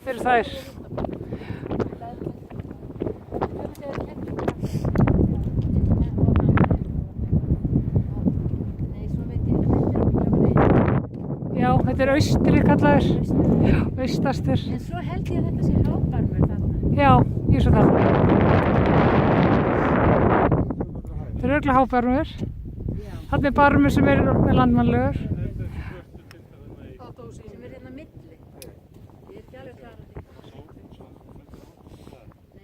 Fyrir þær. Já, þetta austri kallaður. Já, austastur. En svo held ég að þetta sé hábarmur þarna. Já, ég svo það. Þetta örugglega hábarmur. Þarna barmur sem landmannlegur. Sem hérna milli. Ég ekki alveg klar á því.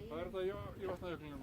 Hvað það í Vatnajöklinum?